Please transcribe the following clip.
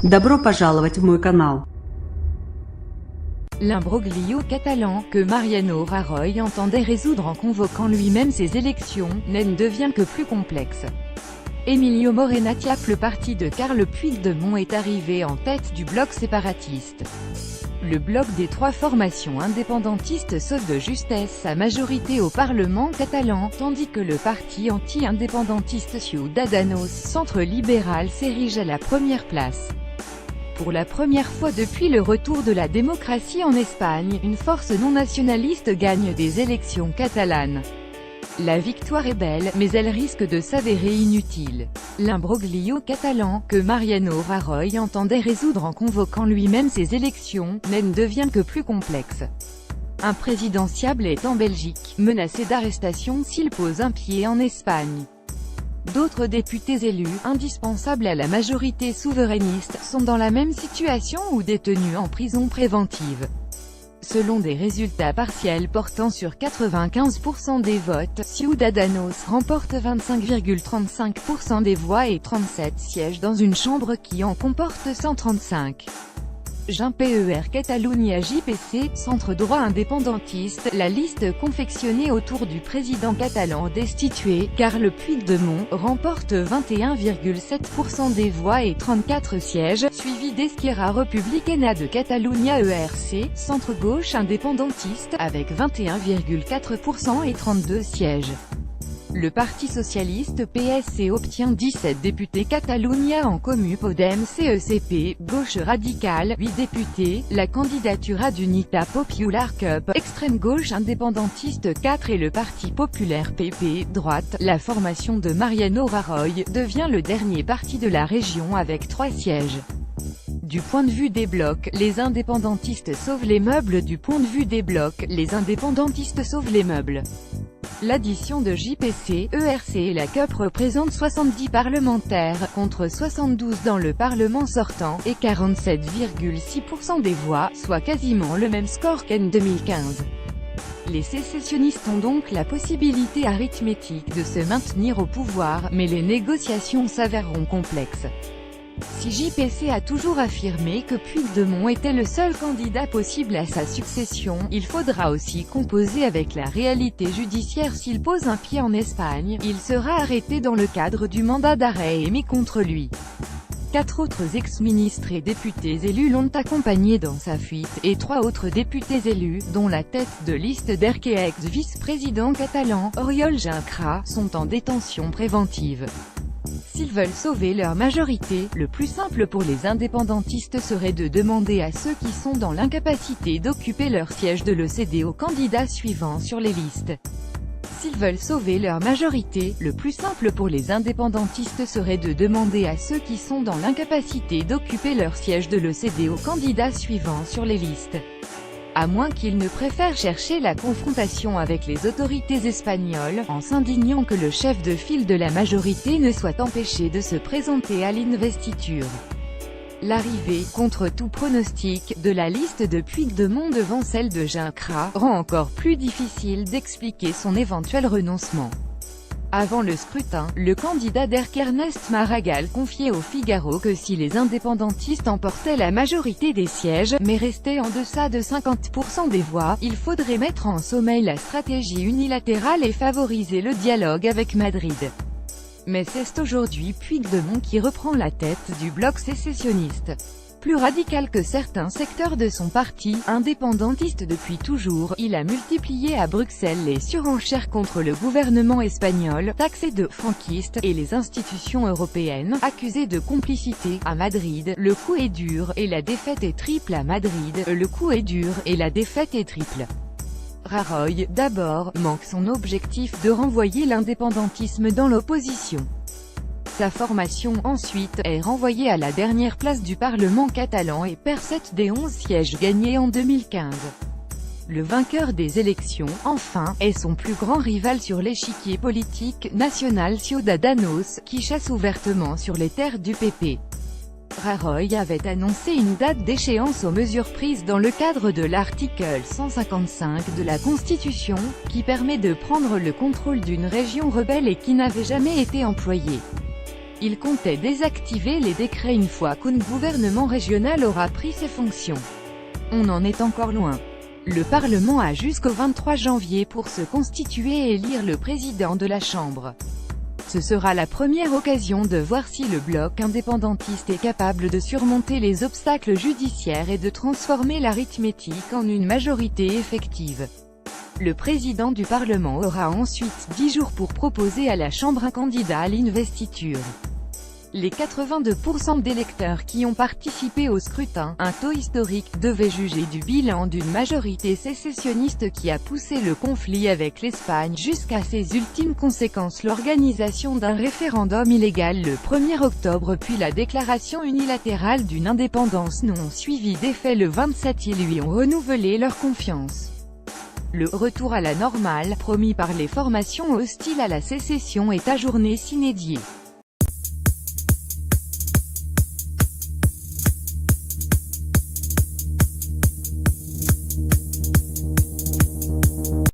Добро пожаловать в мой канал. L'imbroglio catalan, que Mariano Rajoy entendait résoudre en convoquant lui-même ces élections, ne devient que plus complexe. Emilio Morenatiaf, le parti de Carles Puigdemont, est arrivé en tête du bloc séparatiste. Le bloc des trois formations indépendantistes sauve de justesse sa majorité au Parlement catalan, tandis que le parti anti-indépendantiste Ciudadanos centre libéral s'érige à la première place. Pour la première fois depuis le retour de la démocratie en Espagne, une force non nationaliste gagne des élections catalanes. La victoire est belle, mais elle risque de s'avérer inutile. L'imbroglio catalan, que Mariano Rajoy entendait résoudre en convoquant lui-même ces élections, ne devient que plus complexe. Un présidentiable est en Belgique, menacé d'arrestation s'il pose un pied en Espagne. D'autres députés élus, indispensables à la majorité souverainiste, sont dans la même situation ou détenus en prison préventive. Selon des résultats partiels portant sur 95% des votes, Ciudadanos remporte 25,35% des voix et 37 sièges dans une chambre qui en comporte 135. JPER Catalunya JPC, centre droit indépendantiste, la liste confectionnée autour du président catalan destitué, Carles Puigdemont, remporte 21,7% des voix et 34 sièges, suivi d'Esquerra Republicana de Catalunya ERC, centre-gauche indépendantiste, avec 21,4% et 32 sièges. Le Parti socialiste PSC obtient 17 députés, Catalunya en Comú Podem CECP, gauche radicale, 8 députés, la candidatura d'Unita Popular Cup, extrême gauche indépendantiste 4 et le Parti populaire PP, droite, la formation de Mariano Rajoy, devient le dernier parti de la région avec 3 sièges. Du point de vue des blocs, les indépendantistes sauvent les meubles. Du point de vue des blocs, les indépendantistes sauvent les meubles. L'addition de JPC, ERC et la CUP représente 70 parlementaires, contre 72 dans le Parlement sortant, et 47,6% des voix, soit quasiment le même score qu'en 2015. Les sécessionnistes ont donc la possibilité arithmétique de se maintenir au pouvoir, mais les négociations s'avèreront complexes. Si JPC a toujours affirmé que Puigdemont était le seul candidat possible à sa succession, il faudra aussi composer avec la réalité judiciaire. S'il pose un pied en Espagne, il sera arrêté dans le cadre du mandat d'arrêt émis contre lui. 4 autres ex-ministres et députés élus l'ont accompagné dans sa fuite, et 3 autres députés élus, dont la tête de liste d'ERC et ex-vice-président catalan, Oriol Junqueras, sont en détention préventive. S'ils veulent sauver leur majorité, le plus simple pour les indépendantistes serait de demander à ceux qui sont dans l'incapacité d'occuper leur siège de le céder au candidat suivant sur les listes. S'ils veulent sauver leur majorité, le plus simple pour les indépendantistes serait de demander à ceux qui sont dans l'incapacité d'occuper leur siège de le céder au candidat suivant sur les listes. À moins qu'ils ne préfèrent chercher la confrontation avec les autorités espagnoles, en s'indignant que le chef de file de la majorité ne soit empêché de se présenter à l'investiture. L'arrivée, contre tout pronostic, de la liste de Puigdemont devant celle de Junqueras, rend encore plus difficile d'expliquer son éventuel renoncement. Avant le scrutin, le candidat d'ERC Ernest Maragall confiait au Figaro que si les indépendantistes emportaient la majorité des sièges, mais restaient en deçà de 50% des voix, il faudrait mettre en sommeil la stratégie unilatérale et favoriser le dialogue avec Madrid. Mais c'est aujourd'hui Puigdemont qui reprend la tête du bloc sécessionniste. Plus radical que certains secteurs de son parti, indépendantiste depuis toujours, il a multiplié à Bruxelles les surenchères contre le gouvernement espagnol, taxé de franquiste, et les institutions européennes, accusées de complicité. À Madrid, le coup est dur, et la défaite est triple. À Madrid, le coup est dur, et la défaite est triple. Rajoy, d'abord, manque son objectif de renvoyer l'indépendantisme dans l'opposition. Sa formation, ensuite, est renvoyée à la dernière place du Parlement catalan et perd 7 des 11 sièges gagnés en 2015. Le vainqueur des élections, enfin, est son plus grand rival sur l'échiquier politique national, Ciudadanos, qui chasse ouvertement sur les terres du PP. Rajoy avait annoncé une date d'échéance aux mesures prises dans le cadre de l'article 155 de la Constitution, qui permet de prendre le contrôle d'une région rebelle et qui n'avait jamais été employée. Il comptait désactiver les décrets une fois qu'un gouvernement régional aura pris ses fonctions. On en est encore loin. Le Parlement a jusqu'au 23 janvier pour se constituer et élire le président de la Chambre. Ce sera la première occasion de voir si le bloc indépendantiste est capable de surmonter les obstacles judiciaires et de transformer l'arithmétique en une majorité effective. Le président du Parlement aura ensuite 10 jours pour proposer à la Chambre un candidat à l'investiture. Les 82% d'électeurs qui ont participé au scrutin, un taux historique, devaient juger du bilan d'une majorité sécessionniste qui a poussé le conflit avec l'Espagne jusqu'à ses ultimes conséquences, l'organisation d'un référendum illégal le 1er octobre puis la déclaration unilatérale d'une indépendance non suivie d'effet le 27. Ils lui ont renouvelé leur confiance. Le « retour à la normale » promis par les formations hostiles à la sécession est ajourné sine die.